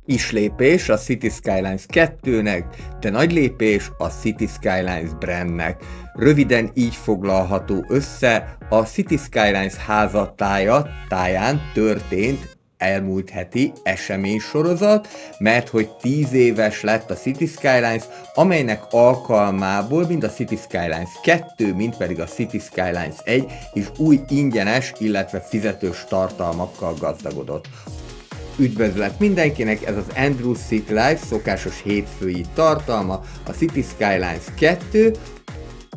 Kis lépés a City Skylines 2-nek, de nagy lépés a City Skylines brandnek. Röviden így foglalható össze, a City Skylines táján történt elmúlt heti eseménysorozat, mert hogy 10 éves lett a City Skylines, amelynek alkalmából mind a City Skylines 2, mind pedig a City Skylines 1 is új ingyenes, illetve fizetős tartalmakkal gazdagodott. Üdvözlet mindenkinek, ez az Andrew City Live szokásos hétfői tartalma, a City Skylines 2,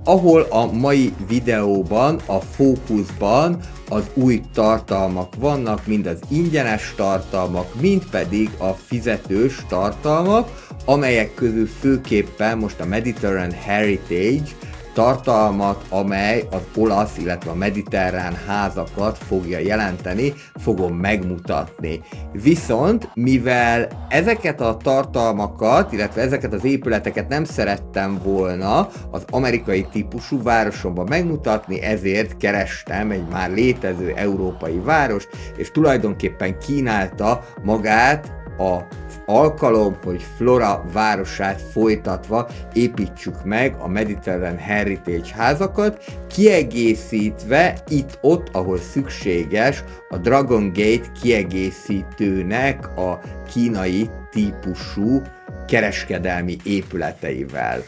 ahol a mai videóban, a fókuszban az új tartalmak vannak, mind az ingyenes tartalmak, mind pedig a fizetős tartalmak, amelyek közül főképpen most a Mediterranean Heritage tartalmat, amely az olasz, illetve a mediterrán házakat fogja jelenteni, fogom megmutatni. Viszont, mivel ezeket a tartalmakat, illetve ezeket az épületeket nem szerettem volna az amerikai típusú városomban megmutatni, ezért kerestem egy már létező európai várost, és tulajdonképpen kínálta magát az alkalom, hogy Flora városát folytatva építsük meg a Mediterranean Heritage házakat, kiegészítve itt-ott, ahol szükséges, a Dragon Gate kiegészítőnek a kínai típusú kereskedelmi épületeivel.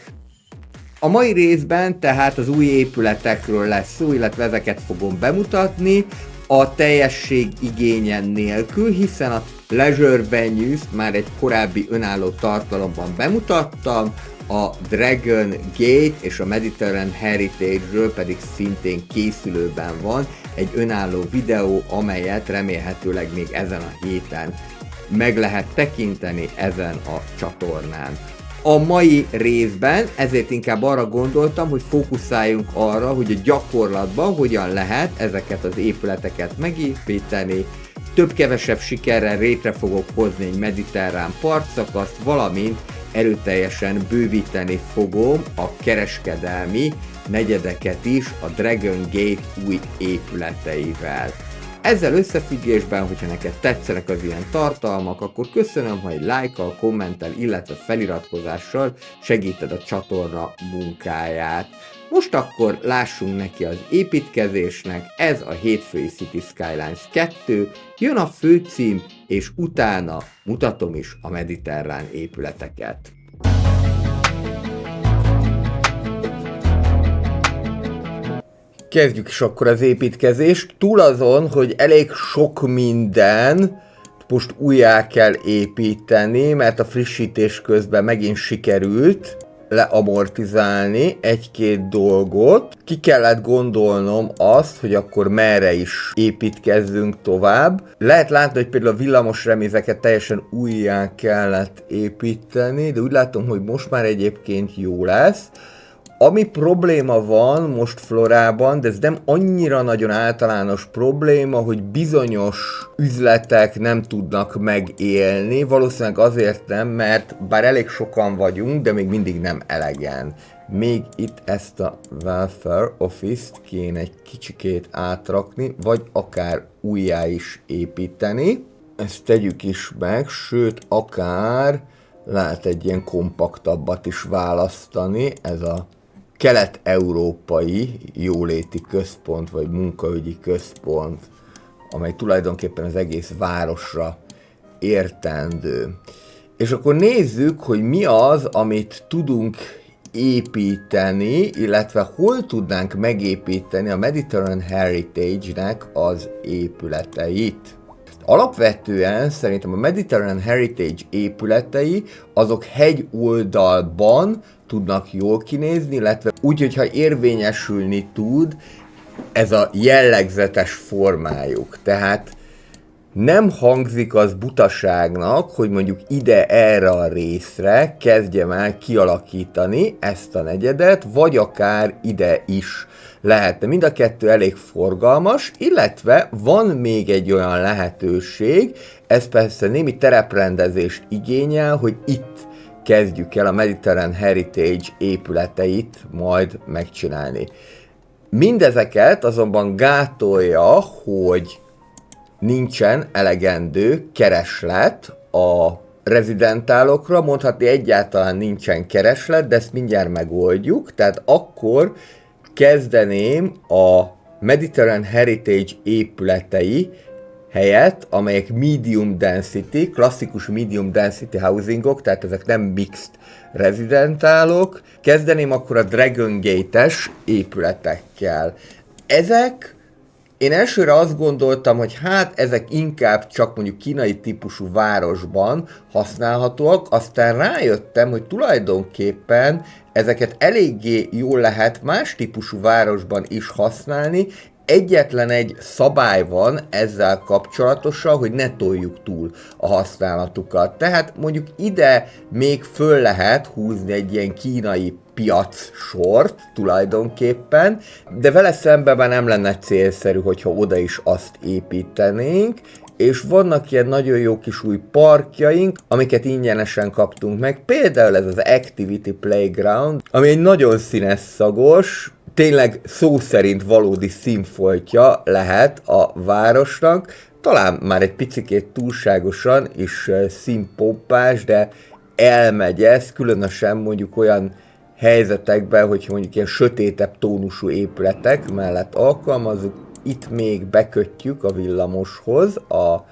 A mai részben tehát az új épületekről lesz szó, illetve ezeket fogom bemutatni, a teljesség igényen nélkül, hiszen a Leisure Venues-t már egy korábbi önálló tartalomban bemutattam, a Dragon Gate és a Mediterranean Heritage-ről pedig szintén készülőben van egy önálló videó, amelyet remélhetőleg még ezen a héten meg lehet tekinteni ezen a csatornán. A mai részben ezért inkább arra gondoltam, hogy fókuszáljunk arra, hogy a gyakorlatban hogyan lehet ezeket az épületeket megépíteni. Több-kevesebb sikerrel létre fogok hozni egy mediterrán partszakaszt, valamint erőteljesen bővíteni fogom a kereskedelmi negyedeket is a Dragon Gate új épületeivel. Ezzel összefüggésben, hogyha neked tetszenek az ilyen tartalmak, akkor köszönöm, ha egy lájkkal, kommenttel, illetve feliratkozással segíted a csatorna munkáját. Most akkor lássunk neki az építkezésnek, ez a hétfői City Skylines 2, jön a főcím, és utána mutatom is a mediterrán épületeket. Kezdjük is akkor az építkezést. Túl azon, hogy elég sok minden most újjá kell építeni, mert a frissítés közben megint sikerült leamortizálni egy-két dolgot. Ki kellett gondolnom azt, hogy akkor merre is építkezzünk tovább. Lehet látni, hogy például a villamosremézeket teljesen újjá kellett építeni, de úgy látom, hogy most már egyébként jó lesz. Ami probléma van most Florában, de ez nem annyira nagyon általános probléma, hogy bizonyos üzletek nem tudnak megélni, valószínűleg azért nem, mert bár elég sokan vagyunk, de még mindig nem elegen. Még itt ezt a Welfare Office-t kéne egy kicsikét átrakni, vagy akár újjá is építeni. Ezt tegyük is meg, sőt akár lehet egy ilyen kompaktabbat is választani, ez a Kelet-Európai Jóléti Központ, vagy Munkaügyi Központ, amely tulajdonképpen az egész városra értendő. És akkor nézzük, hogy mi az, amit tudunk építeni, illetve hol tudnánk megépíteni a Mediterranean Heritage-nek az épületeit. Alapvetően szerintem a Mediterranean Heritage épületei azok hegyoldalban tudnak jól kinézni, illetve úgy, hogyha érvényesülni tud ez a jellegzetes formájuk. Tehát nem hangzik az butaságnak, hogy mondjuk ide erre a részre kezdjem el kialakítani ezt a negyedet, vagy akár ide is lehetne. Mind a kettő elég forgalmas, illetve van még egy olyan lehetőség, ez persze némi tereprendezést igényel, hogy itt kezdjük el a Mediterranean Heritage épületeit majd megcsinálni. Mindezeket azonban gátolja, hogy nincsen elegendő kereslet a rezidentálokra, mondhatni egyáltalán nincsen kereslet, de ezt mindjárt megoldjuk, tehát akkor kezdeném a Mediterranean Heritage épületei helyett, amelyek medium density, klasszikus medium density housingok, tehát ezek nem mixed rezidentálok, kezdeném akkor a Dragon Gate-es épületekkel. Ezek, én elsőre azt gondoltam, hogy hát ezek inkább csak mondjuk kínai típusú városban használhatóak, aztán rájöttem, hogy tulajdonképpen ezeket eléggé jól lehet más típusú városban is használni. Egyetlen egy szabály van ezzel kapcsolatosan, hogy ne toljuk túl a használatukat. Tehát mondjuk ide még föl lehet húzni egy ilyen kínai piac sort tulajdonképpen, de vele szemben már nem lenne célszerű, hogyha oda is azt építenénk, és vannak ilyen nagyon jó kis új parkjaink, amiket ingyenesen kaptunk meg, például ez az Activity Playground, ami egy nagyon színes szagos, tényleg szó szerint valódi színfoltja lehet a városnak, talán már egy picikét túlságosan is színpompás, de elmegy ez, különösen mondjuk olyan helyzetekben, hogy mondjuk ilyen sötétebb tónusú épületek mellett alkalmazzuk, itt még bekötjük a villamoshoz a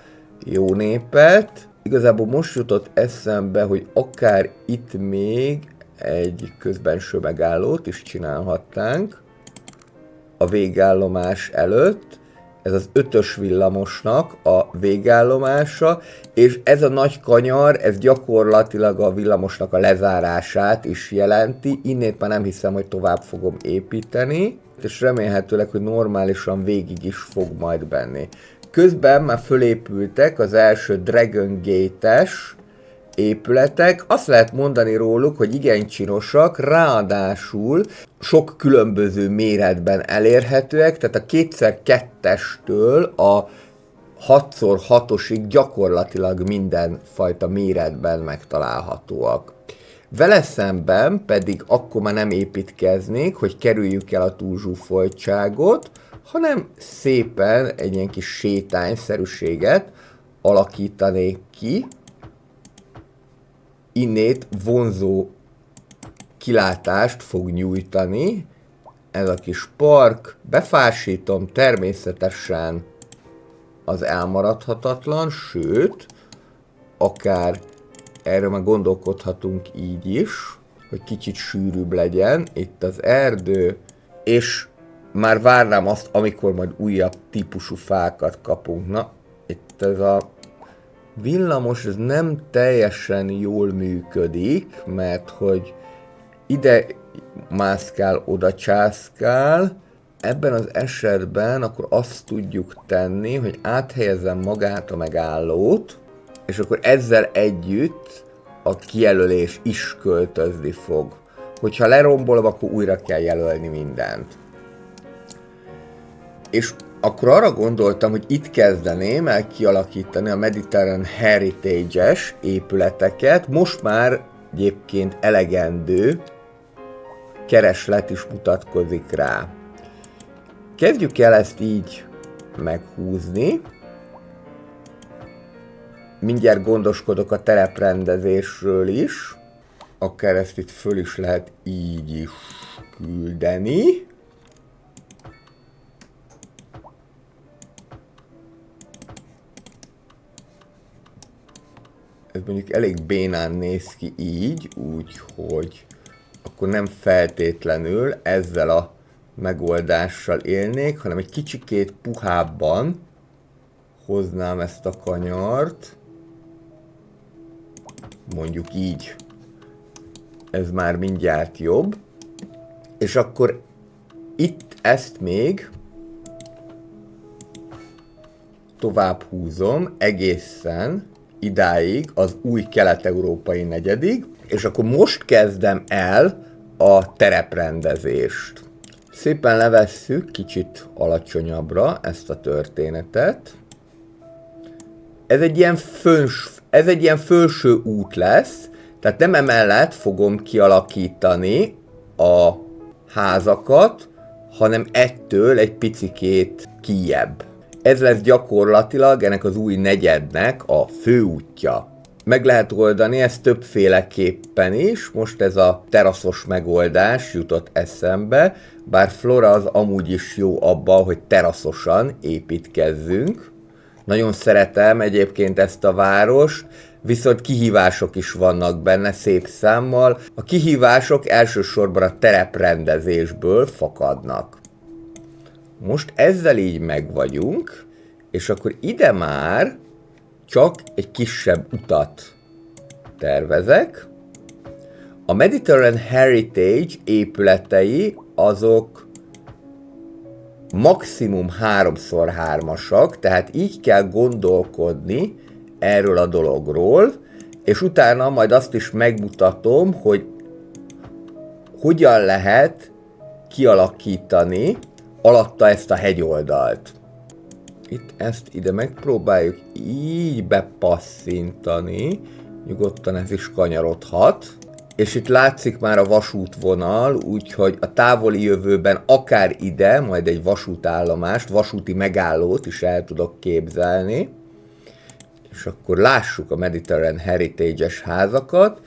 jó népet. Igazából most jutott eszembe, hogy akár itt még egy közbenső megállót is csinálhatnánk a végállomás előtt. Ez az 5-ös villamosnak a végállomása, és ez a nagy kanyar, ez gyakorlatilag a villamosnak a lezárását is jelenti. Innét már nem hiszem, hogy tovább fogom építeni, és remélhetőleg, hogy normálisan végig is fog majd benni. Közben már fölépültek az első Dragon Gate-es épületek, azt lehet mondani róluk, hogy igen csinosak, ráadásul sok különböző méretben elérhetőek, tehát a 2x2-estől a 6x6-osig gyakorlatilag mindenfajta méretben megtalálhatóak. Vele szemben pedig akkor már nem építkeznék, hogy kerüljük el a túlzsúfoltságot, hanem szépen egy ilyen kis sétányszerűséget alakítanék ki. Innét vonzó kilátást fog nyújtani ez a kis park. Befársítom természetesen az elmaradhatatlan, sőt, akár erről már gondolkodhatunk így is, hogy kicsit sűrűbb legyen itt az erdő, és már várnám azt, amikor majd újabb típusú fákat kapunk. Na, itt ez a villamos, ez nem teljesen jól működik, mert hogy ide mászkál, oda császkál. Ebben az esetben akkor azt tudjuk tenni, hogy áthelyezem magát a megállót, és akkor ezzel együtt a kijelölés is költözni fog. Hogyha lerombolom, akkor újra kell jelölni mindent. És akkor arra gondoltam, hogy itt kezdeném el kialakítani a Mediterranean Heritage-es épületeket. Most már egyébként elegendő kereslet is mutatkozik rá. Kezdjük el ezt így meghúzni. Mindjárt gondoskodok a tereprendezésről is. Akár ezt itt föl is lehet így is küldeni. Ez mondjuk elég bénán néz ki így, úgyhogy akkor nem feltétlenül ezzel a megoldással élnék, hanem egy kicsikét puhábban hoznám ezt a kanyart. Mondjuk így. Ez már mindjárt jobb. És akkor itt ezt még tovább húzom egészen idáig az új kelet-európai negyedig, és akkor most kezdem el a tereprendezést. Szépen levesszük kicsit alacsonyabbra ezt a történetet. Ez egy ilyen felső út lesz, tehát nem emellett fogom kialakítani a házakat, hanem ettől egy picikét kijjebb. Ez lesz gyakorlatilag ennek az új negyednek a főútja. Meg lehet oldani ezt többféleképpen is, most ez a teraszos megoldás jutott eszembe, bár Flora az amúgy is jó abban, hogy teraszosan építkezzünk. Nagyon szeretem egyébként ezt a várost, viszont kihívások is vannak benne szép számmal. A kihívások elsősorban a tereprendezésből fakadnak. Most ezzel így meg vagyunk, és akkor ide már csak egy kisebb utat tervezek. A Mediterranean Heritage épületei azok maximum 3x3-asak, tehát így kell gondolkodni erről a dologról, és utána majd azt is megmutatom, hogy hogyan lehet kialakítani alatta ezt a hegyoldalt. Itt ezt ide megpróbáljuk így bepasszintani, nyugodtan ez is kanyarodhat. És itt látszik már a vasútvonal, úgyhogy a távoli jövőben akár ide, majd egy vasútállomást, vasúti megállót is el tudok képzelni. És akkor lássuk a Mediterranean Heritage-es házakat.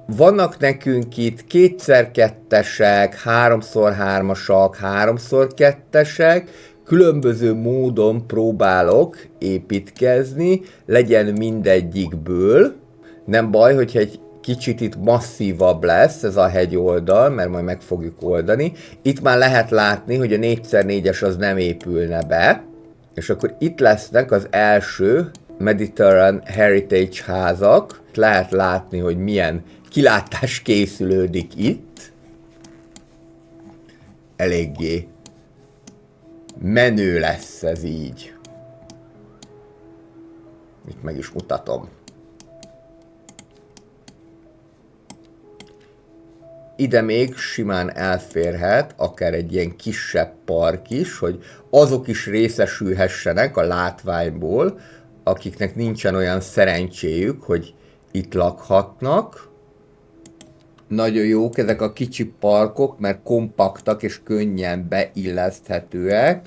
Vannak nekünk itt 2x2-esek, 3x3-asak, 3x2-esek, különböző módon próbálok építkezni, legyen mindegyikből. Nem baj, hogyha egy kicsit itt masszívabb lesz ez a hegyoldal, mert majd meg fogjuk oldani. Itt már lehet látni, hogy a 4x4-es az nem épülne be, és akkor itt lesznek az első Mediterranean Heritage házak. Lehet látni, hogy milyen kilátás készülődik itt. Eléggé menő lesz ez így. Itt meg is mutatom. Ide még simán elférhet akár egy ilyen kisebb park is, hogy azok is részesülhessenek a látványból, akiknek nincsen olyan szerencséjük, hogy itt lakhatnak. Nagyon jók ezek a kicsi parkok, mert kompaktak és könnyen beilleszthetőek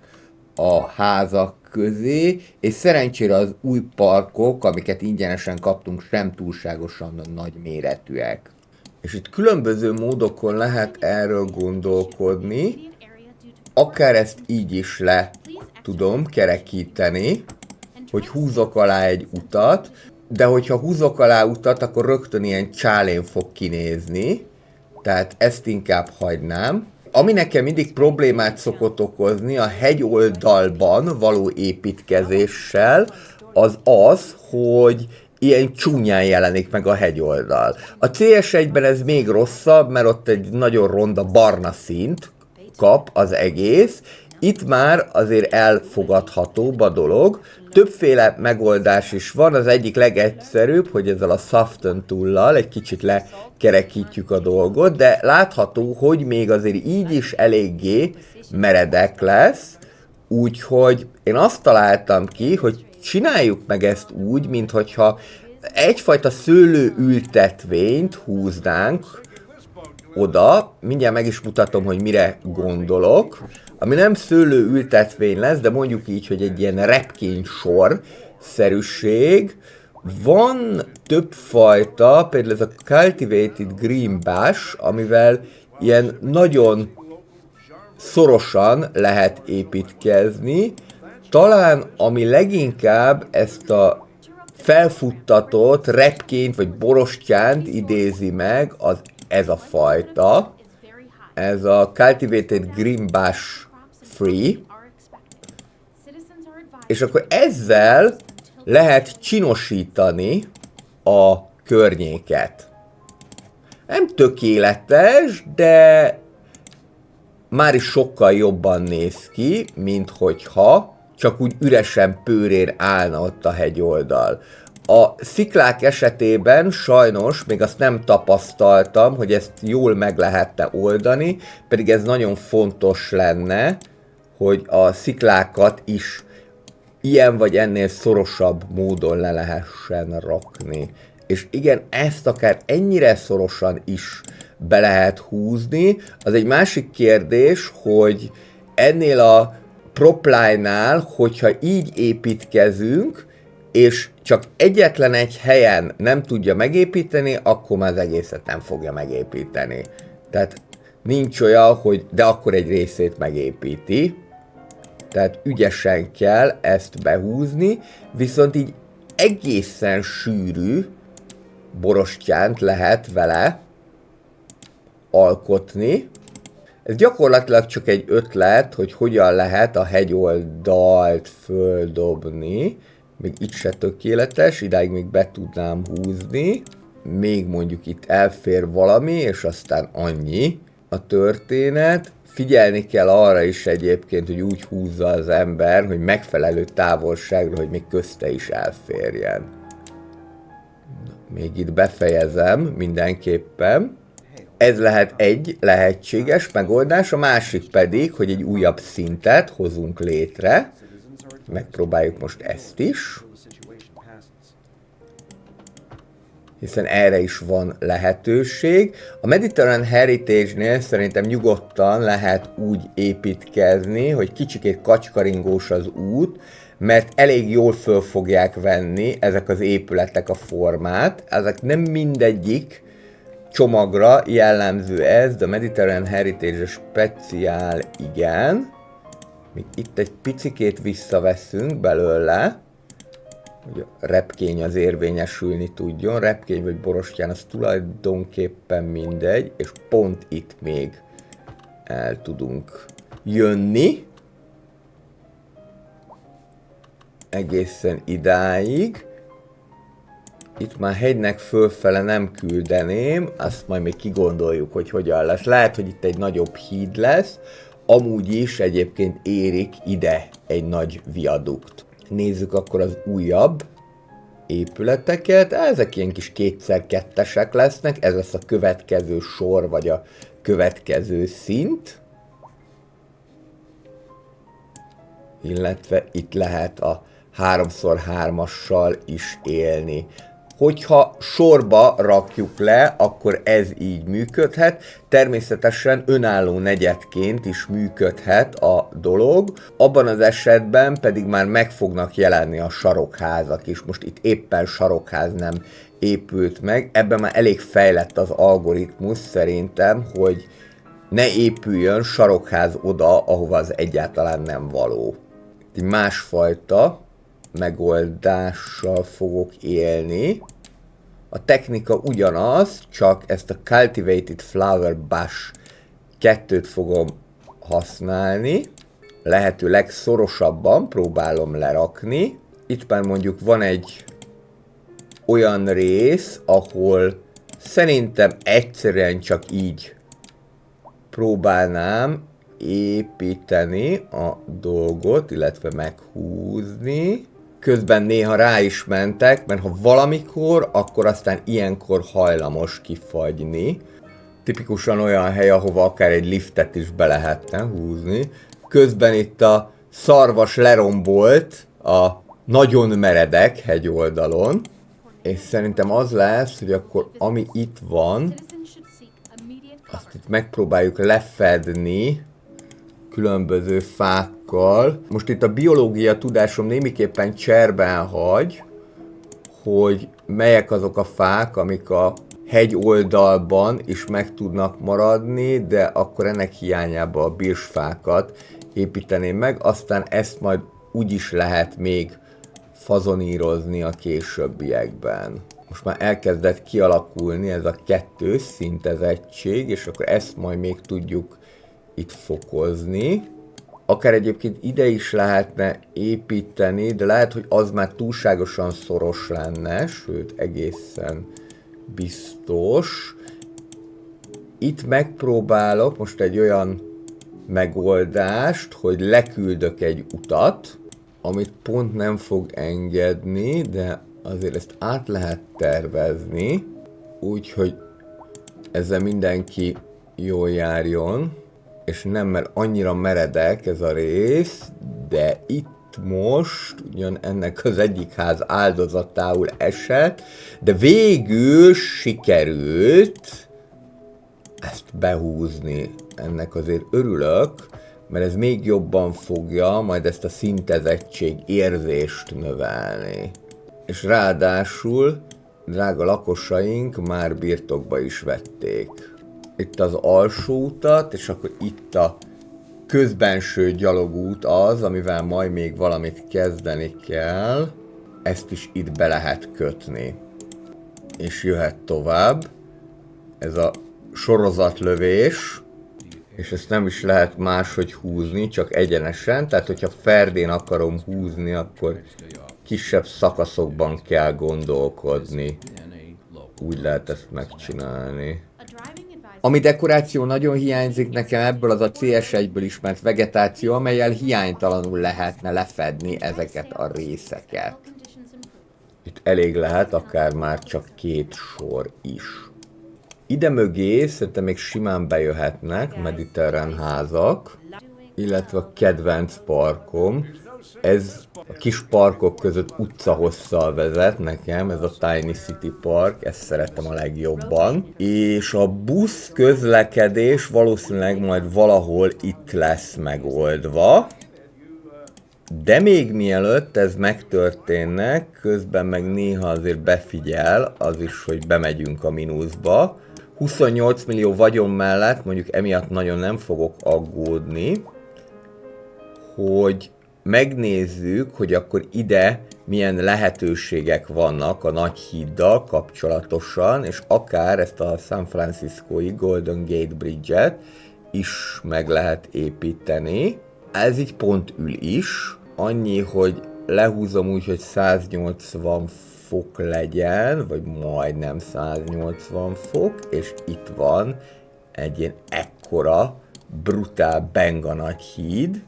a házak közé, és szerencsére az új parkok, amiket ingyenesen kaptunk, sem túlságosan nagy méretűek. És itt különböző módokon lehet erről gondolkodni, akár ezt így is le tudom kerekíteni, hogy húzok alá egy utat, de hogyha húzok alá utat, akkor rögtön ilyen csálén fog kinézni, tehát ezt inkább hagynám. Ami nekem mindig problémát szokott okozni a hegyoldalban való építkezéssel, az, hogy ilyen csúnyán jelenik meg a hegyoldal. A CS1-ben ez még rosszabb, mert ott egy nagyon ronda barna színt kap az egész. Itt már azért elfogadhatóbb a dolog. Többféle megoldás is van, az egyik legegyszerűbb, hogy ezzel a Soften tool-lal egy kicsit lekerekítjük a dolgot, de látható, hogy még azért így is eléggé meredek lesz, úgyhogy én azt találtam ki, hogy csináljuk meg ezt úgy, minthogyha egyfajta szőlőültetvényt húznánk oda, mindjárt meg is mutatom, hogy mire gondolok, ami nem szőlőültetvény lesz, de mondjuk így, hogy egy ilyen repkénysor-szerűség. Van többfajta, például ez a Cultivated Green Bush, amivel ilyen nagyon szorosan lehet építkezni. Talán ami leginkább ezt a felfuttatott repkényt vagy borostyánt idézi meg, az ez a fajta. Ez a Cultivated Green Bush Free. És akkor ezzel lehet csinosítani a környéket. Nem tökéletes, de már is sokkal jobban néz ki, mint hogyha csak úgy üresen pőrén állna ott a hegyoldal. A sziklák esetében sajnos még azt nem tapasztaltam, hogy ezt jól meg lehetne oldani, pedig ez nagyon fontos lenne, hogy a sziklákat is ilyen vagy ennél szorosabb módon le lehessen rakni. És igen, ezt akár ennyire szorosan is be lehet húzni. Az egy másik kérdés, hogy ennél a propline-nál, hogyha így építkezünk, és csak egyetlen egy helyen nem tudja megépíteni, akkor már az egészet nem fogja megépíteni. Tehát nincs olyan, hogy de akkor egy részét megépíti. Tehát ügyesen kell ezt behúzni, viszont így egészen sűrű borostyánt lehet vele alkotni. Ez gyakorlatilag csak egy ötlet, hogy hogyan lehet a hegyoldalt földobni. Még itt se tökéletes, idáig még be tudnám húzni. Még mondjuk itt elfér valami, és aztán annyi a történet. Figyelni kell arra is egyébként, hogy úgy húzza az ember, hogy megfelelő távolságra, hogy még közte is elférjen. Még itt befejezem mindenképpen. Ez lehet egy lehetséges megoldás, a másik pedig, hogy egy újabb szintet hozunk létre. Megpróbáljuk most ezt is. Hiszen erre is van lehetőség. A Mediterranean Heritage-nél szerintem nyugodtan lehet úgy építkezni, hogy kicsikét kacskaringós az út, mert elég jól föl fogják venni ezek az épületek a formát. Ezek nem mindegyik csomagra jellemző ez, de a Mediterranean Heritage speciál igen. Még itt egy picikét visszaveszünk belőle, hogy a repkény az érvényesülni tudjon. Repkény vagy borostyán, az tulajdonképpen mindegy, és pont itt még el tudunk jönni. Egészen idáig. Itt már hegynek fölfele nem küldeném, azt majd még kigondoljuk, hogy hogyan lesz. Lehet, hogy itt egy nagyobb híd lesz, amúgy is egyébként érik ide egy nagy viadukt. Nézzük akkor az újabb épületeket. Ezek ilyen kis 2x2-esek lesznek, ez lesz a következő sor, vagy a következő szint. Illetve itt lehet a 3x3-assal is élni. Hogyha sorba rakjuk le, akkor ez így működhet. Természetesen önálló negyedként is működhet a dolog. Abban az esetben pedig már meg fognak jelenni a sarokházak is. Most itt éppen sarokház nem épült meg. Ebben már elég fejlett az algoritmus szerintem, hogy ne épüljön sarokház oda, ahova az egyáltalán nem való. Egy másfajta megoldással fogok élni. A technika ugyanaz, csak ezt a Cultivated Flower Bush 2-t fogom használni. Lehető legszorosabban próbálom lerakni. Itt már mondjuk van egy olyan rész, ahol szerintem egyszerűen csak így próbálnám építeni a dolgot, illetve meghúzni. Közben néha rá is mentek, mert ha valamikor, akkor aztán ilyenkor hajlamos kifagyni. Tipikusan olyan hely, ahova akár egy liftet is be lehetne húzni. Közben itt a szarvas lerombolt a nagyon meredek hegyoldalon, és szerintem az lesz, hogy akkor ami itt van, azt itt megpróbáljuk lefedni különböző fákkal. Most itt a biológia tudásom némiképpen cserben hagy, hogy melyek azok a fák, amik a hegy oldalban is meg tudnak maradni, de akkor ennek hiányában a birsfákat építeném meg, aztán ezt majd úgy is lehet még fazonírozni a későbbiekben. Most már elkezdett kialakulni ez a 2 szintezettség, és akkor ezt majd még tudjuk itt fokozni. Akár egyébként ide is lehetne építeni, de lehet, hogy az már túlságosan szoros lenne, sőt egészen biztos. Itt megpróbálok most egy olyan megoldást, hogy leküldök egy utat, amit pont nem fog engedni, de azért ezt át lehet tervezni, úgyhogy ezzel mindenki jól járjon, és nem, mert annyira meredek ez a rész, de itt most ugyan ennek az egyik ház áldozatául esett, de végül sikerült ezt behúzni. Ennek azért örülök, mert ez még jobban fogja majd ezt a szintezettség érzést növelni. És ráadásul drága lakosaink már birtokba is vették. Itt az alsó utat, és akkor itt a közbenső gyalogút az, amivel majd még valamit kezdeni kell. Ezt is itt be lehet kötni. És jöhet tovább. Ez a sorozatlövés, és ezt nem is lehet máshogy húzni, csak egyenesen. Tehát, hogyha ferdén akarom húzni, akkor kisebb szakaszokban kell gondolkodni. Úgy lehet ezt megcsinálni. Ami dekoráció nagyon hiányzik nekem ebből, az a CS1-ből ismert vegetáció, amellyel hiánytalanul lehetne lefedni ezeket a részeket. Itt elég lehet akár már csak 2 sor is. Ide mögé szerintem még simán bejöhetnek mediterrán házak, illetve a kedvenc parkom. Ez a kis parkok között utcahosszal vezet nekem, ez a Tiny City Park, ezt szeretem a legjobban. És a busz közlekedés valószínűleg majd valahol itt lesz megoldva. De még mielőtt ez megtörténne, közben meg néha azért befigyel az is, hogy bemegyünk a mínuszba. 28 millió vagyon mellett mondjuk emiatt nagyon nem fogok aggódni, hogy megnézzük, hogy akkor ide milyen lehetőségek vannak a nagy híddal kapcsolatosan, és akár ezt a San Franciscói Golden Gate Bridge-et is meg lehet építeni. Ez így pont ül is, annyi, hogy lehúzom úgy, hogy 180 fok legyen, vagy majdnem 180 fok, és itt van egy ilyen ekkora, brutál benga nagy híd,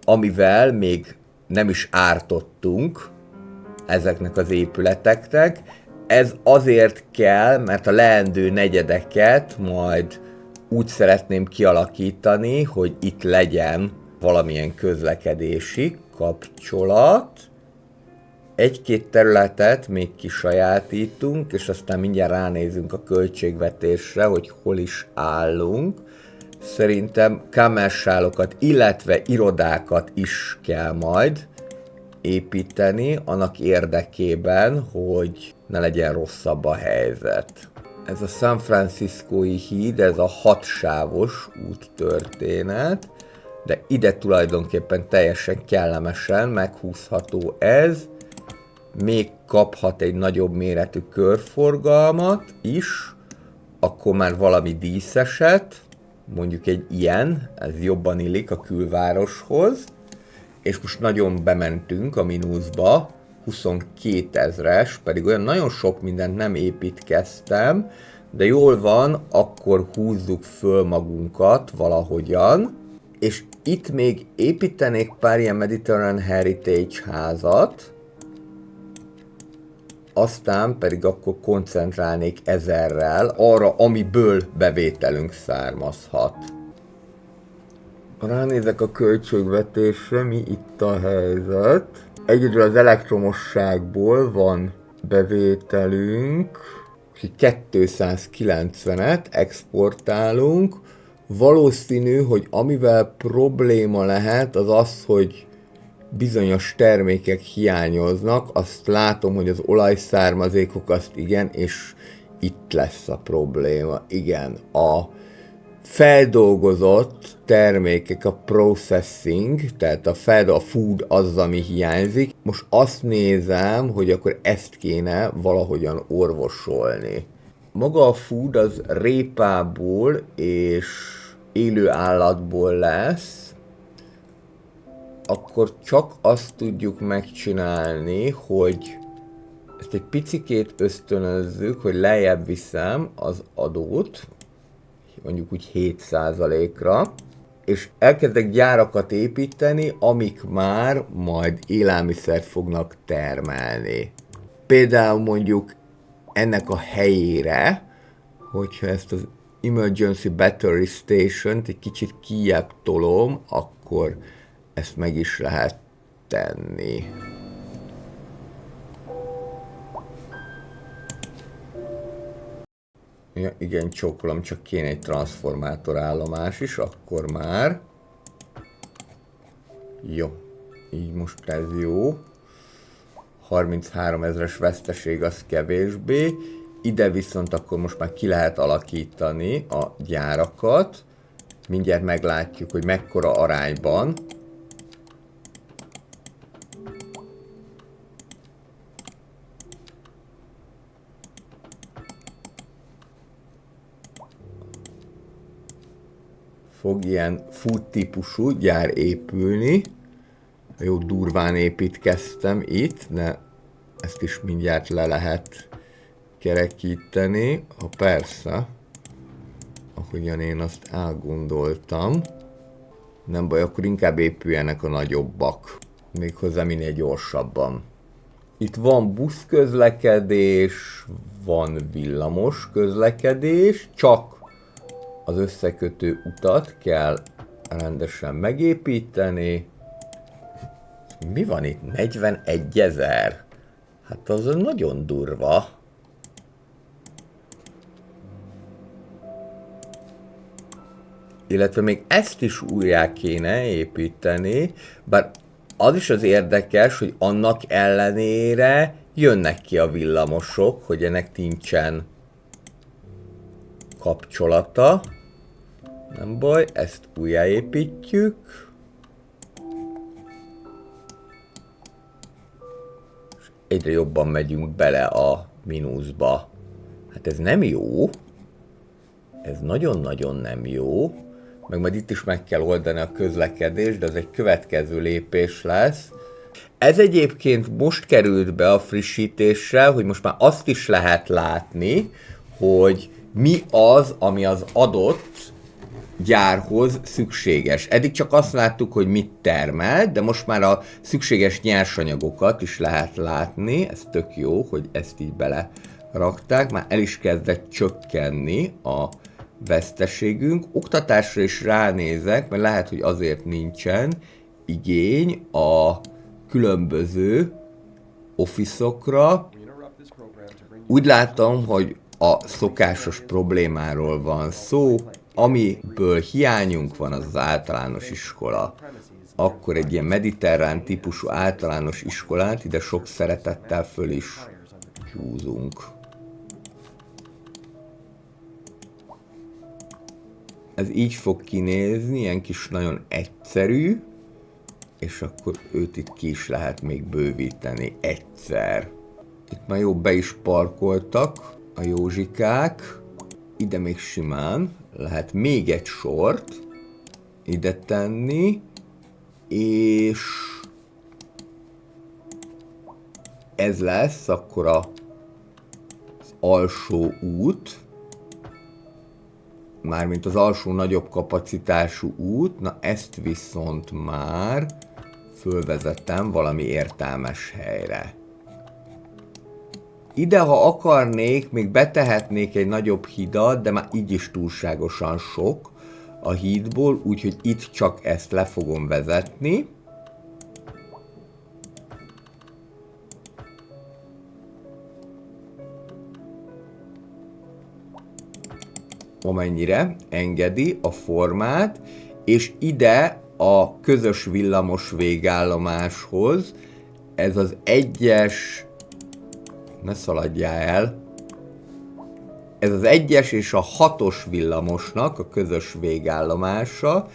amivel még nem is ártottunk ezeknek az épületeknek. Ez azért kell, mert a leendő negyedeket majd úgy szeretném kialakítani, hogy itt legyen valamilyen közlekedési kapcsolat. Egy-két területet még kisajátítunk, és aztán mindjárt ránézünk a költségvetésre, hogy hol is állunk. Szerintem kamersálokat, illetve irodákat is kell majd építeni, annak érdekében, hogy ne legyen rosszabb a helyzet. Ez a San Franciscói híd, ez a 6 sávos úttörténet, de ide tulajdonképpen teljesen kellemesen meghúzható ez, még kaphat egy nagyobb méretű körforgalmat is, akkor már valami díszeset, mondjuk egy ilyen, ez jobban illik a külvároshoz, és most nagyon bementünk a mínuszba, 22 000-es, pedig olyan nagyon sok mindent nem építkeztem, de jól van, akkor húzzuk föl magunkat valahogyan, és itt még építenék pár ilyen Mediterranean Heritage házat, aztán pedig akkor koncentrálnék 1000-rel arra, amiből bevételünk származhat. Ránézek a költségvetésre, mi itt a helyzet. Egyedül az elektromosságból van bevételünk, 290-et exportálunk. Valószínű, hogy amivel probléma lehet, az az, hogy bizonyos termékek hiányoznak, azt látom, hogy az olajszármazékok azt igen, és itt lesz a probléma. Igen, a feldolgozott termékek, a processing, tehát a food az, ami hiányzik. Most azt nézem, hogy akkor ezt kéne valahogyan orvosolni. Maga a food az répából és élő állatból lesz, akkor csak azt tudjuk megcsinálni, hogy ezt egy picikét ösztönözzük, hogy lejjebb viszem az adót, mondjuk úgy 7%-ra, és elkezdek gyárakat építeni, amik már majd élelmiszert fognak termelni. Például mondjuk ennek a helyére, hogyha ezt az Emergency Battery Station-t egy kicsit kijjebb tolom, akkor ezt meg is lehet tenni. Ja, igen, csókolom, csak kéne egy transformátorállomás is, akkor már. Jó, így most ez jó. 33 000-es veszteség az kevésbé. Ide viszont akkor most már ki lehet alakítani a gyárakat. Mindjárt meglátjuk, hogy mekkora arányban. Fog ilyen food típusú gyár épülni. Jó durván építkeztem itt, de ezt is mindjárt le lehet kerekíteni. Ha persze, ahogyan én azt elgondoltam. Nem baj, akkor inkább épüljenek a nagyobbak. Méghozzá minél gyorsabban. Itt van buszközlekedés, van villamos közlekedés, csak az összekötő utat kell rendesen megépíteni. Mi van itt? 41 000? Hát az nagyon durva. Illetve még ezt is újjá kéne építeni, bár az is az érdekes, hogy annak ellenére jönnek ki a villamosok, hogy ennek nincsen kapcsolata. Nem baj, ezt újjáépítjük. És egyre jobban megyünk bele a mínuszba. Hát ez nem jó. Ez nagyon-nagyon nem jó. Meg majd itt is meg kell oldani a közlekedést, de ez egy következő lépés lesz. Ez egyébként most került be a frissítéssel, hogy most már azt is lehet látni, hogy mi az, ami az adott gyárhoz szükséges. Eddig csak azt láttuk, hogy mit termel, de most már a szükséges nyersanyagokat is lehet látni. Ez tök jó, hogy ezt így belerakták. Már el is kezdett csökkenni a veszteségünk. Oktatásra is ránézek, mert lehet, hogy azért nincsen igény a különböző office-okra. Úgy látom, hogy a szokásos problémáról van szó, amiből hiányunk van, az az általános iskola. Akkor egy ilyen mediterrán típusú általános iskolát ide sok szeretettel föl is húzunk. Ez így fog kinézni, ilyen kis nagyon egyszerű, és akkor őt itt ki is lehet még bővíteni egyszer. Itt már jó be is parkoltak a józsikák, ide még simán lehet még egy sort ide tenni, és ez lesz akkor az alsó út, mármint az alsó nagyobb kapacitású út, na ezt viszont már fölvezetem valami értelmes helyre. Ide, ha akarnék, még betehetnék egy nagyobb hidat, de már így is túlságosan sok a hídból, úgyhogy itt csak ezt le fogom vezetni. Amennyire engedi a formát, és ide a közös villamos végállomáshoz ez az egyes, ne szaladjál el, ez az 1-es és a 6-os villamosnak a közös végállomása,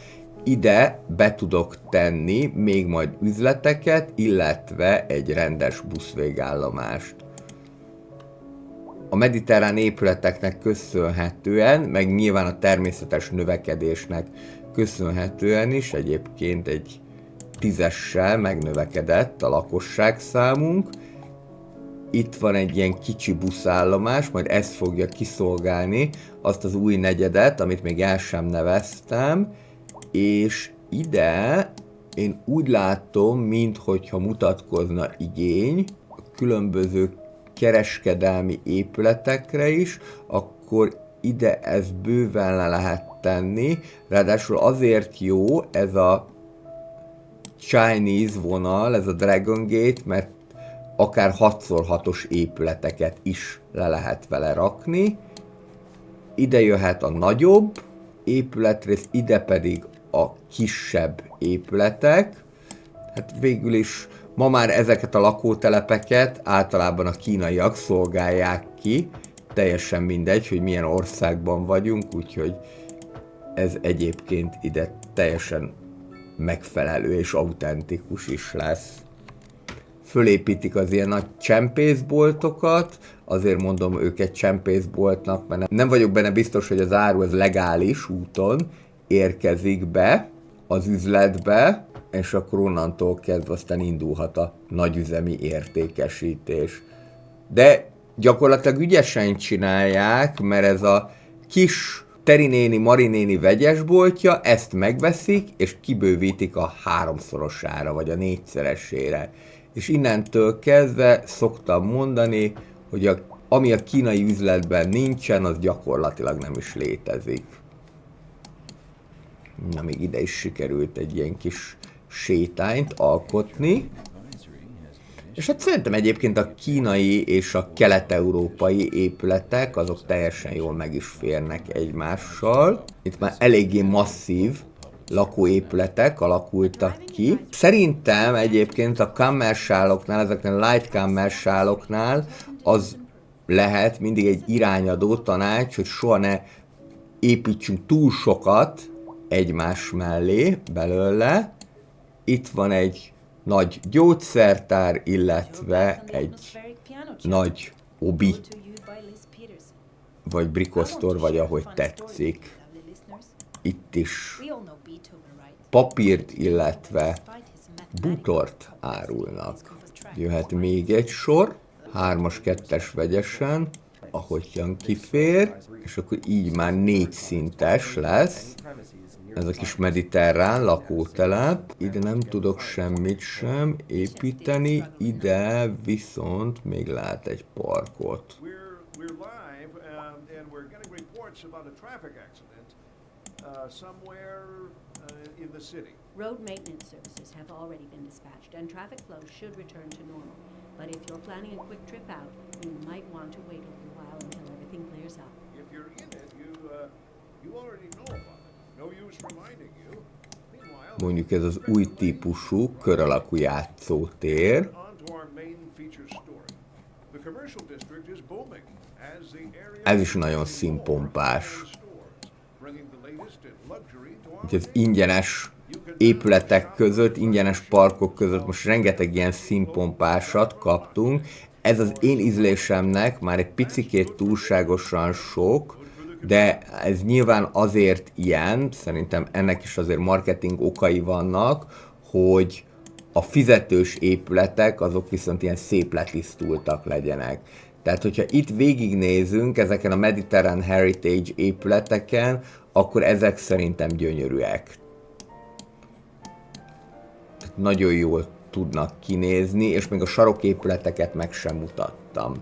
ide be tudok tenni még majd üzleteket, illetve egy rendes buszvégállomást. A mediterrán épületeknek köszönhetően, meg nyilván a természetes növekedésnek köszönhetően is egyébként egy 10-essel megnövekedett a lakosságszámunk. Itt van egy ilyen kicsi buszállomás, majd ez fogja kiszolgálni azt az új negyedet, amit még el sem neveztem, és ide én úgy látom, minthogyha mutatkozna igény a különböző kereskedelmi épületekre is, akkor ide ezt bőven le lehet tenni, ráadásul azért jó ez a Chinese vonal, ez a Dragon Gate, mert akár 6x6-os épületeket is le lehet vele rakni. Ide jöhet a nagyobb épületrész, ide pedig a kisebb épületek. Hát végül is Ma már ezeket a lakótelepeket általában a kínaiak szolgálják ki, teljesen mindegy, hogy milyen országban vagyunk, úgyhogy ez egyébként ide teljesen megfelelő és autentikus is lesz. Fölépítik az ilyen nagy csempészboltokat, azért mondom őket csempészboltnak, mert nem vagyok benne biztos, hogy az áru az legális úton érkezik be az üzletbe, és akkor onnantól kezdve aztán indulhat a nagyüzemi értékesítés. De gyakorlatilag ügyesen csinálják, mert ez a kis Terinéni, Marinéni vegyesboltja, ezt megveszik, és kibővítik a 3-szorosára, vagy a 4-szeresére. És innentől kezdve szoktam mondani, hogy ami a kínai üzletben nincsen, az gyakorlatilag nem is létezik. Na, még ide is sikerült egy ilyen kis sétányt alkotni. És hát szerintem egyébként a kínai és a kelet-európai épületek, azok teljesen jól meg is férnek egymással. Itt már eléggé masszív lakóépületek alakultak ki. Szerintem egyébként a kammersáloknál, ezeknél a light kammersáloknál az lehet mindig egy irányadó tanács, hogy soha ne építsünk túl sokat egymás mellé belőle. Itt van egy nagy gyógyszertár, illetve egy nagy obi, vagy brikosztor, vagy ahogy tetszik. Itt is papírt, illetve bútort árulnak. Jöhet még egy sor, 3-as, 2-es vegyesen, ahogyan kifér, és akkor így már 4 szintes lesz. Ez a kis mediterrán lakótelep. Ide nem tudok semmit sem építeni, ide viszont még lát egy parkot. Road maintenance services have already been dispatched and traffic flow should return to normal. But if you're planning a quick trip out, you might want to wait a little while until everything clears up. If you're in it, you already know about it. No use reminding you. Meanwhile, Mondjuk ez az új típusú kör alakú játszótér. on to our main feature story. The commercial district is booming as the area Ez is nagyon színpompás. stores, bringing the latest in luxury to our Úgyhogy az ingyenes épületek között, ingyenes parkok között most rengeteg ilyen színpompásat kaptunk. Ez az én ízlésemnek már egy picikét túlságosan sok, de ez nyilván azért ilyen, szerintem ennek is azért marketing okai vannak, hogy a fizetős épületek azok viszont ilyen szép letisztultak legyenek. Tehát, hogyha itt végignézünk ezeken a Mediterranean Heritage épületeken, akkor ezek szerintem gyönyörűek. Tehát nagyon jól tudnak kinézni, és még a saroképületeket meg sem mutattam.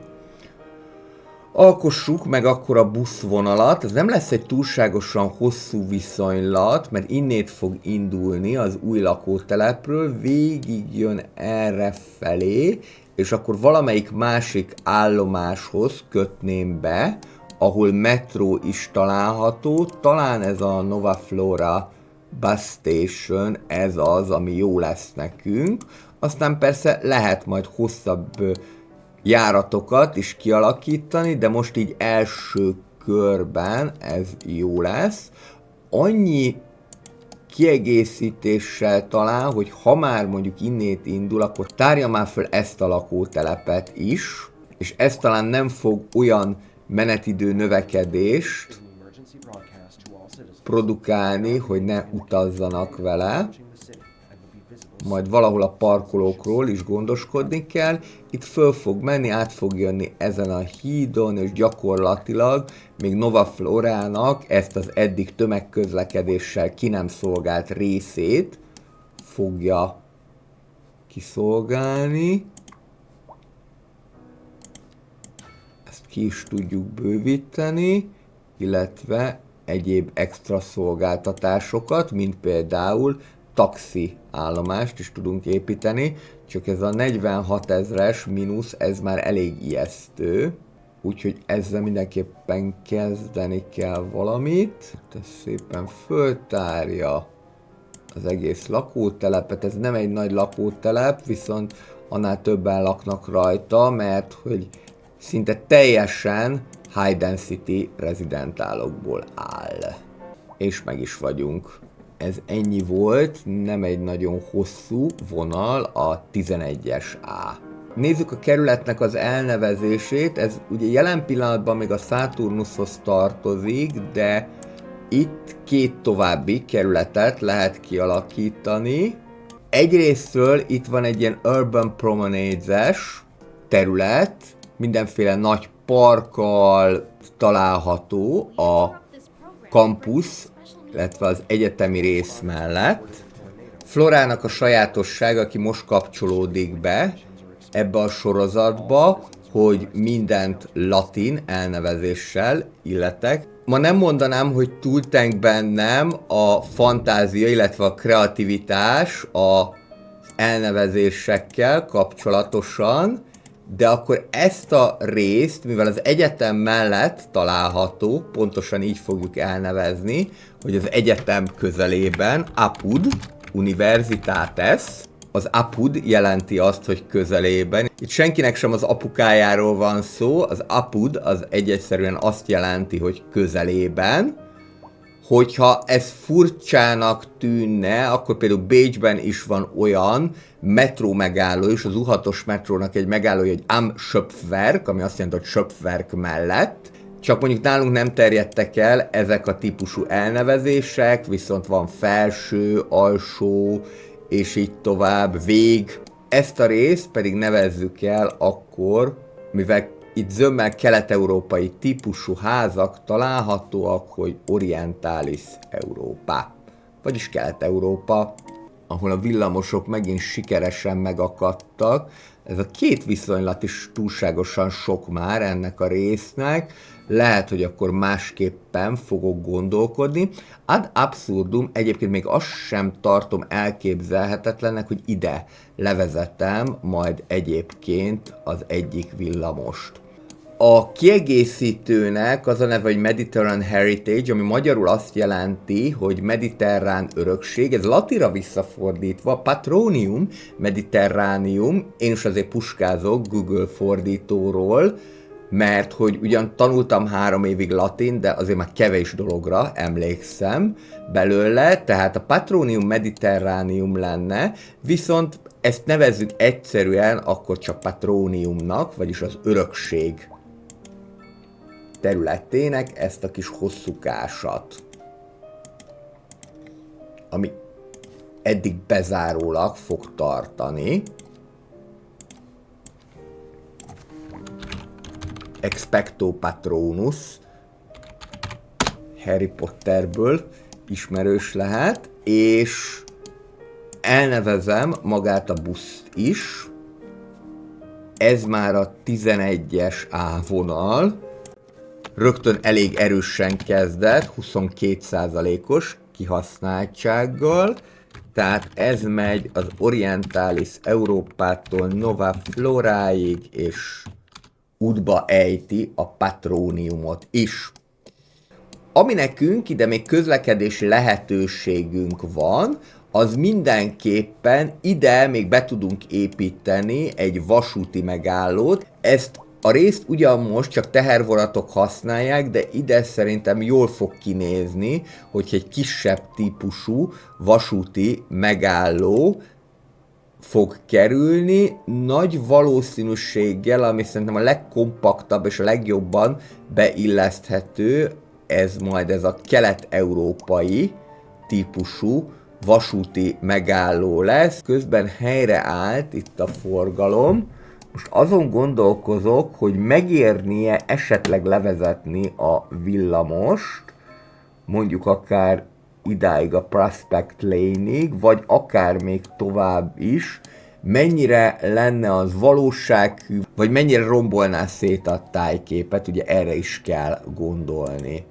Alkossuk meg akkor a buszvonalat, ez nem lesz egy túlságosan hosszú viszonylat, mert innét fog indulni az új lakótelepről, végig jön erre felé, és akkor valamelyik másik állomáshoz kötném be, ahol metró is található, talán ez a Nova Flora Bus Station, ez az, ami jó lesz nekünk. Aztán persze lehet majd hosszabb járatokat is kialakítani, de most így első körben ez jó lesz. Annyi kiegészítéssel talán, hogy ha már mondjuk innét indul, akkor tárja már föl ezt a lakótelepet is, és ez talán nem fog olyan menetidő növekedést produkálni, hogy ne utazzanak vele. Majd valahol a parkolókról is gondoskodni kell. Itt föl fog menni, át fog jönni ezen a hídon, és gyakorlatilag még Nova Florának ezt az eddig tömegközlekedéssel ki nem szolgált részét fogja kiszolgálni. Ezt ki is tudjuk bővíteni, illetve egyéb extra szolgáltatásokat, mint például taxi állomást is tudunk építeni, csak ez a 46 000-es mínusz, ez már elég ijesztő, úgyhogy ezzel mindenképpen kezdeni kell valamit. Ez szépen föltárja az egész lakótelepet. Ez nem egy nagy lakótelep, viszont annál többen laknak rajta, mert hogy szinte teljesen high density rezidentálokból áll. És meg is vagyunk. Ez ennyi volt, nem egy nagyon hosszú vonal, a 11-es A. Nézzük a kerületnek az elnevezését, ez ugye jelen pillanatban még a Saturnushoz tartozik, de itt 2 további kerületet lehet kialakítani. Egyrésztről itt van egy ilyen Urban Promenades terület, mindenféle nagy parkkal található a kampusz, illetve az egyetemi rész mellett. Florának a sajátossága, aki most kapcsolódik be ebbe a sorozatba, hogy mindent latin elnevezéssel illetek. Ma nem mondanám, hogy túltenk bennem a fantázia, illetve a kreativitás az elnevezésekkel kapcsolatosan, de akkor ezt a részt, mivel az egyetem mellett található, pontosan így fogjuk elnevezni, hogy az egyetem közelében, Apud Universitates, az Apud jelenti azt, hogy közelében. Itt senkinek sem az apukájáról van szó, az Apud az egyszerűen azt jelenti, hogy közelében. Hogyha ez furcsának tűnne, akkor például Bécsben is van olyan metró megálló is, az U6-os metrónak egy megállója, hogy Am Schöpfwerk, ami azt jelenti, hogy Schöpfwerk mellett. Csak mondjuk nálunk nem terjedtek el ezek a típusú elnevezések, viszont van felső, alsó, és így tovább, vég. Ezt a részt pedig nevezzük el akkor, mivel itt zömmel kelet-európai típusú házak találhatóak, hogy Orientalis Európa, vagyis Kelet-Európa, ahol a villamosok megint sikeresen megakadtak. Ez a 2 viszonylat is túlságosan sok már ennek a résznek, lehet, hogy akkor másképpen fogok gondolkodni. Ad absurdum, egyébként még azt sem tartom elképzelhetetlennek, hogy ide levezetem majd egyébként az egyik villamost. A kiegészítőnek az a neve, hogy Mediterranean Heritage, ami magyarul azt jelenti, hogy mediterrán örökség, ez latinra visszafordítva, Patronium Mediterraneum, én is azért puskázok Google fordítóról, mert hogy ugyan tanultam 3 évig latin, de azért már kevés dologra emlékszem belőle, tehát a Patronium Mediterraneum lenne, viszont ezt nevezzük egyszerűen akkor csak Patroniumnak, vagyis az örökség területének ezt a kis hosszúkásat, ami eddig bezárólag fog tartani. Expecto Patronus Harry Potterből ismerős lehet, és elnevezem magát a buszt is. Ez már a 11-es A vonal, rögtön elég erősen kezdett, 22%-os kihasználtsággal, tehát ez megy az Orientalis Európától Nova Floráig, és útba ejti a Patroniumot is. Ami nekünk ide még közlekedési lehetőségünk van, az mindenképpen ide még be tudunk építeni egy vasúti megállót. Ezt a részt ugyan most csak tehervonatok használják, de ide szerintem jól fog kinézni, hogy egy kisebb típusú vasúti megálló fog kerülni, nagy valószínűséggel, ami szerintem a legkompaktabb és a legjobban beilleszthető, ez majd ez a kelet-európai típusú vasúti megálló lesz. Közben helyreállt itt a forgalom. Most azon gondolkozok, hogy megérnie esetleg levezetni a villamost, mondjuk akár idáig a Prospect Lane-ig, vagy akár még tovább is, mennyire lenne az valósághű, vagy mennyire rombolná szét a tájképet, ugye erre is kell gondolni.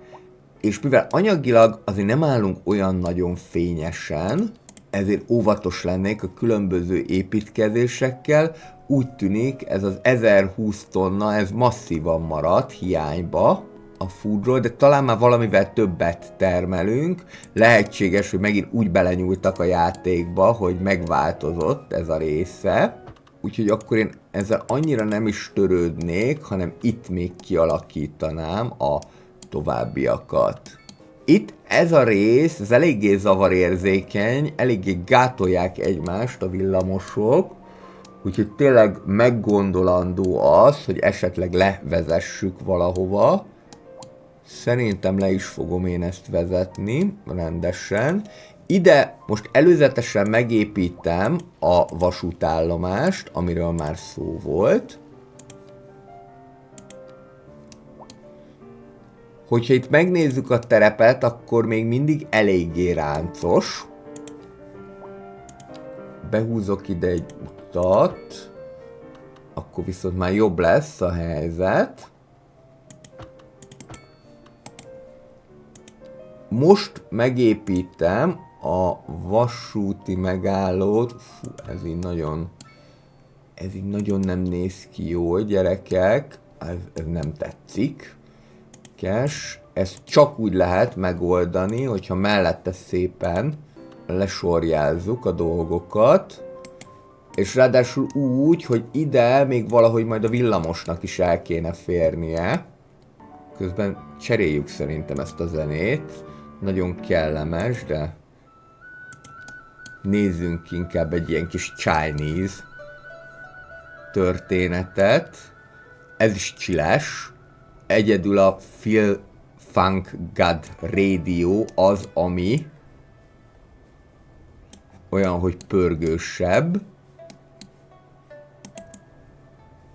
És mivel anyagilag azért nem állunk olyan nagyon fényesen, ezért óvatos lennék a különböző építkezésekkel, úgy tűnik ez az 1020 tonna, ez masszívan maradt hiányba, a foodról, de talán már valamivel többet termelünk. Lehetséges, hogy megint úgy belenyúltak a játékba, hogy megváltozott ez a része. Úgyhogy akkor én ezzel annyira nem is törődnék, hanem itt még kialakítanám a továbbiakat. Itt ez a rész, ez eléggé zavarérzékeny, eléggé gátolják egymást a villamosok, úgyhogy tényleg meggondolandó az, hogy esetleg levezessük valahova. Szerintem le is fogom én ezt vezetni rendesen. Ide most előzetesen megépítem a vasútállomást, amiről már szó volt. Hogyha itt megnézzük a terepet, akkor még mindig eléggé ráncos. Behúzok ide egy utat, akkor viszont már jobb lesz a helyzet. Most megépítem a vasúti megállót. Fú, ez így nagyon nem néz ki jól, gyerekek. Ez nem tetszik. Ezt csak úgy lehet megoldani, hogyha mellette szépen lesorjázzuk a dolgokat, és ráadásul úgy, hogy ide még valahogy majd a villamosnak is el kéne férnie. Közben cseréljük szerintem ezt a zenét. Nagyon kellemes, de nézzünk inkább egy ilyen kis Chinese történetet. Ez is chilles. Egyedül a Phil Funk God Radio az, ami olyan, hogy pörgősebb.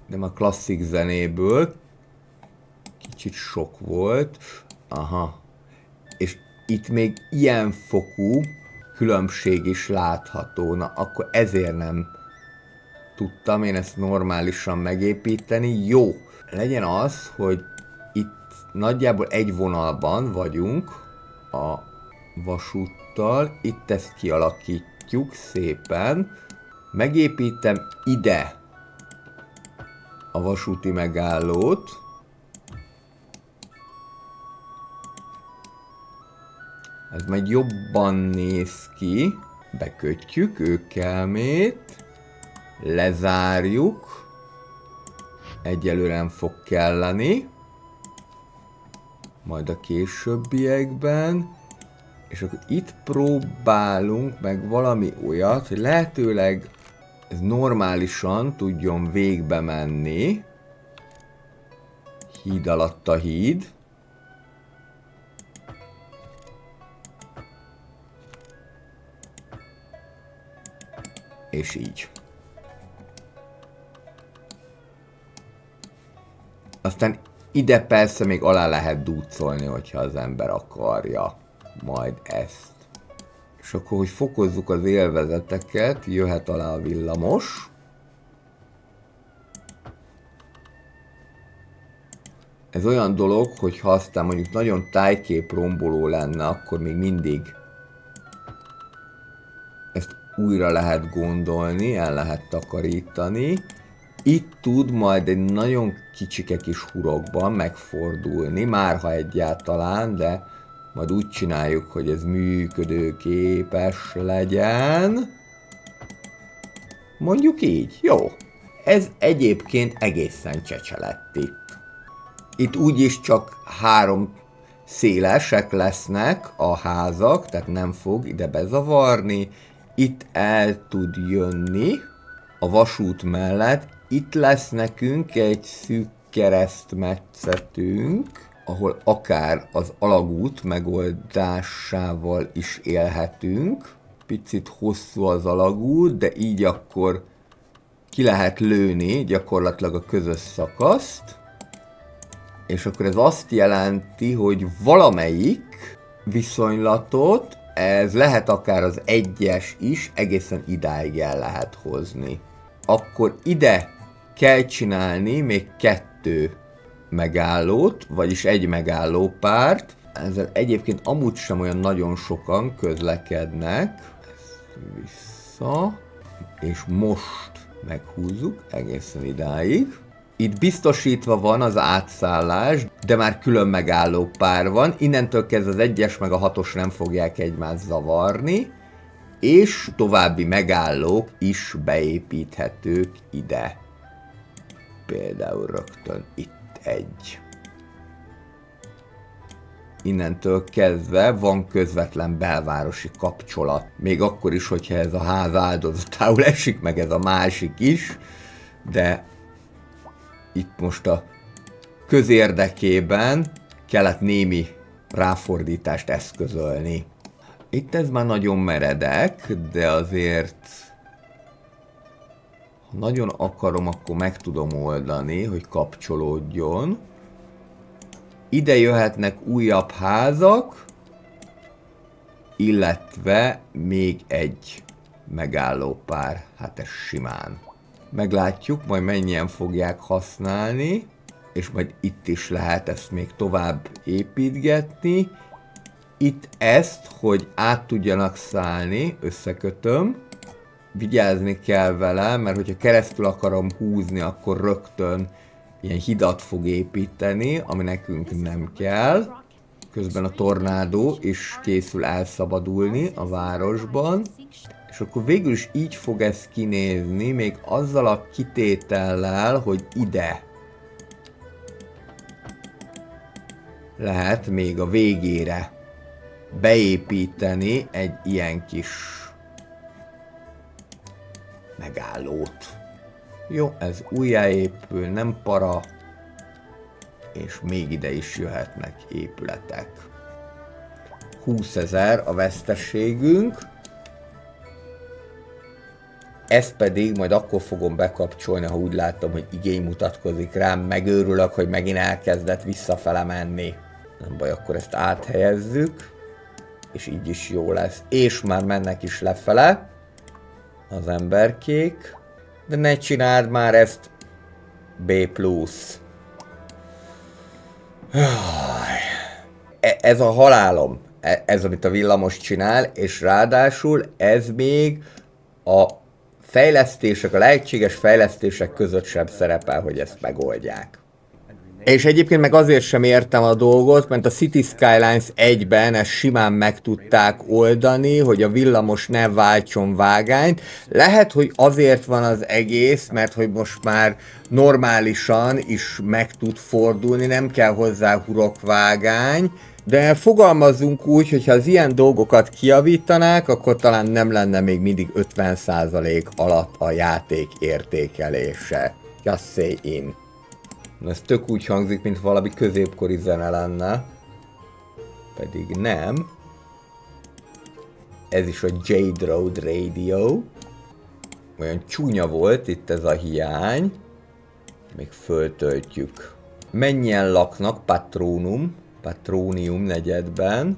De a klasszik zenéből kicsit sok volt. Aha. És itt még ilyen fokú különbség is látható. Na, akkor ezért nem tudtam én ezt normálisan megépíteni. Jó, legyen az, hogy itt nagyjából egy vonalban vagyunk a vasúttal. Itt ezt kialakítjuk szépen. Megépítem ide a vasúti megállót. Ez majd jobban néz ki. Bekötjük őkelmét. Lezárjuk. Egyelőre nem fog kelleni. Majd a későbbiekben. És akkor itt próbálunk meg valami olyat, hogy lehetőleg ez normálisan tudjon végbe menni. Híd alatt a híd. És így. Aztán ide persze még alá lehet dúcolni, hogyha az ember akarja majd ezt. És akkor, hogy fokozzuk az élvezeteket, jöhet alá a villamos. Ez olyan dolog, hogy ha aztán mondjuk nagyon tájképromboló lenne, akkor még mindig ezt újra lehet gondolni, el lehet takarítani. Itt tud majd egy nagyon kicsike kis hurokban megfordulni, márha egyáltalán, de majd úgy csináljuk, hogy ez működőképes legyen. Mondjuk így. Jó. Ez egyébként egészen csecse lett itt. Itt úgyis csak 3 szélesek lesznek a házak, tehát nem fog ide bezavarni. Itt el tud jönni a vasút mellett. Itt lesz nekünk egy szűk keresztmetszetünk, ahol akár az alagút megoldásával is élhetünk. Picit hosszú az alagút, de így akkor ki lehet lőni gyakorlatilag a közös szakaszt. És akkor ez azt jelenti, hogy valamelyik viszonylatot, ez lehet akár az 1-es is, egészen idáig el lehet hozni. Akkor ide kell csinálni még 2 megállót, vagyis egy megállópárt. Ezzel egyébként amúgy sem olyan nagyon sokan közlekednek. Ezt vissza. És most meghúzzuk egészen idáig. Itt biztosítva van az átszállás, de már külön megállópár van, innentől kezdve az 1-es meg a 6-os nem fogják egymást zavarni, és további megállók is beépíthetők ide. Például rögtön itt egy. Innentől kezdve van közvetlen belvárosi kapcsolat. Még akkor is, hogyha ez a ház áldozatául esik, meg ez a másik is, de itt most a közérdekében kellett némi ráfordítást eszközölni. Itt ez már nagyon meredek, de azért ha nagyon akarom, akkor meg tudom oldani, hogy kapcsolódjon. Ide jöhetnek újabb házak, illetve még egy megállópár. Hát ez simán. Meglátjuk, majd mennyien fogják használni, és majd itt is lehet ezt még tovább építgetni. Itt ezt, hogy át tudjanak szállni, összekötöm. Vigyázni kell vele, mert hogyha keresztül akarom húzni, akkor rögtön ilyen hidat fog építeni, ami nekünk nem kell. Közben a tornádó is készül elszabadulni a városban. És akkor végül is így fog ez kinézni, még azzal a kitétellel, hogy ide lehet még a végére beépíteni egy ilyen kis megállót. Jó, ez újjáépül, nem para, és még ide is jöhetnek épületek. 20 000 a veszteségünk. Ezt pedig majd akkor fogom bekapcsolni, ha úgy látom, hogy igény mutatkozik rám, megőrülök, hogy megint elkezdett visszafele menni. Nem baj, akkor ezt áthelyezzük, és így is jó lesz. És már mennek is lefele az emberkék, de ne csináld már ezt B+. Ez a halálom, ez amit a villamos csinál, és ráadásul ez még a fejlesztések, a lehetséges fejlesztések között sem szerepel, hogy ezt megoldják. És egyébként meg azért sem értem a dolgot, mert a City Skylines 1-ben ezt simán meg tudták oldani, hogy a villamos ne váltson vágányt. Lehet, hogy azért van az egész, mert hogy most már normálisan is meg tud fordulni, nem kell hozzá hurokvágány, de fogalmazzunk úgy, hogy ha az ilyen dolgokat kijavítanák, akkor talán nem lenne még mindig 50% alatt a játék értékelése. Just say in. Ez tök úgy hangzik, mint valami középkori zene lenne. Pedig nem. Ez is a Jade Road Radio. Olyan csúnya volt itt ez a hiány. Még föltöltjük. Mennyien laknak Patronium negyedben?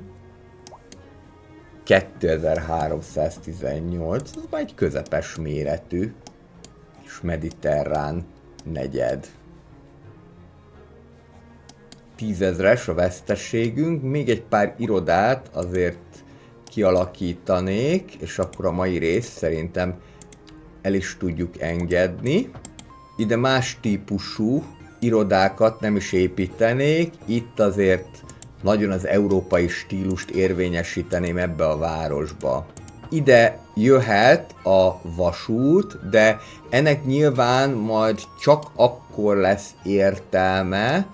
2318. Ez már egy közepes méretű és mediterrán negyed. 10 000-es a veszteségünk, még egy pár irodát azért kialakítanék, és akkor a mai részt szerintem el is tudjuk engedni. Ide más típusú irodákat nem is építenék, itt azért nagyon az európai stílust érvényesíteném ebbe a városba. Ide jöhet a vasút, de ennek nyilván majd csak akkor lesz értelme,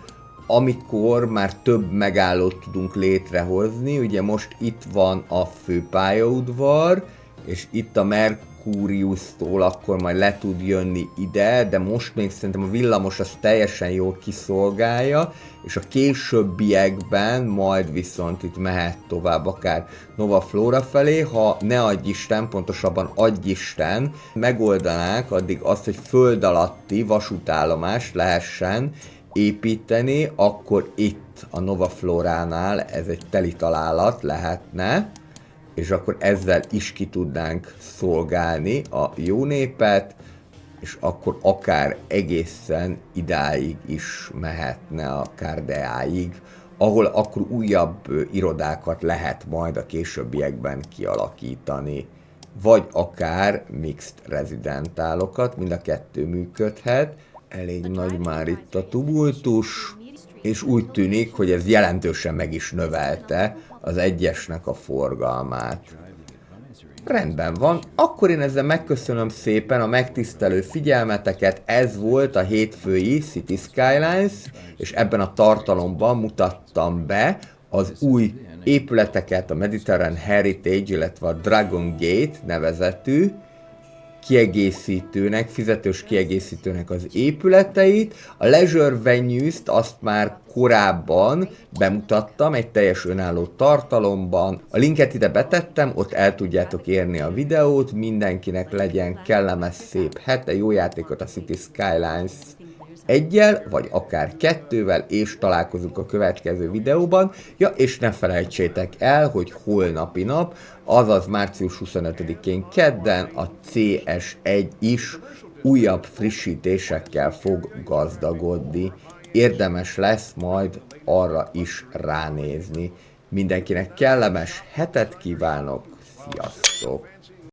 amikor már több megállót tudunk létrehozni. Ugye most itt van a főpályaudvar, és itt a Mercurius-tól akkor majd le tud jönni ide, de most még szerintem a villamos az teljesen jól kiszolgálja, és a későbbiekben majd viszont itt mehet tovább akár Nova Flora felé, ha ne adj Isten, pontosabban adj Isten, megoldanák addig azt, hogy föld alatti vasútállomást lehessen építeni, akkor itt a Nova Floránál ez egy teli találat lehetne, és akkor ezzel is ki tudnánk szolgálni a jó népet, és akkor akár egészen idáig is mehetne a Kardeáig, ahol akkor újabb irodákat lehet majd a későbbiekben kialakítani, vagy akár mixed rezidentálokat, mind a kettő működhet, elég nagy már itt a tumultus, és úgy tűnik, hogy ez jelentősen meg is növelte az egyesnek a forgalmát. Rendben van, akkor én ezzel megköszönöm szépen a megtisztelő figyelmeteket, ez volt a hétfői City Skylines, és ebben a tartalomban mutattam be az új épületeket, a Mediterranean Heritage, illetve a Dragon Gate nevezetű kiegészítőnek, fizetős kiegészítőnek az épületeit. A Leisure Venues-t azt már korábban bemutattam egy teljes önálló tartalomban. A linket ide betettem, ott el tudjátok érni a videót, mindenkinek legyen kellemes szép hete, jó játékot a City Skylines 1-jel, vagy akár 2-vel, és találkozunk a következő videóban. Ja, és ne felejtsétek el, hogy holnapi nap, azaz március 25-én kedden a CS1 is újabb frissítésekkel fog gazdagodni. Érdemes lesz majd arra is ránézni. Mindenkinek kellemes hetet kívánok, sziasztok!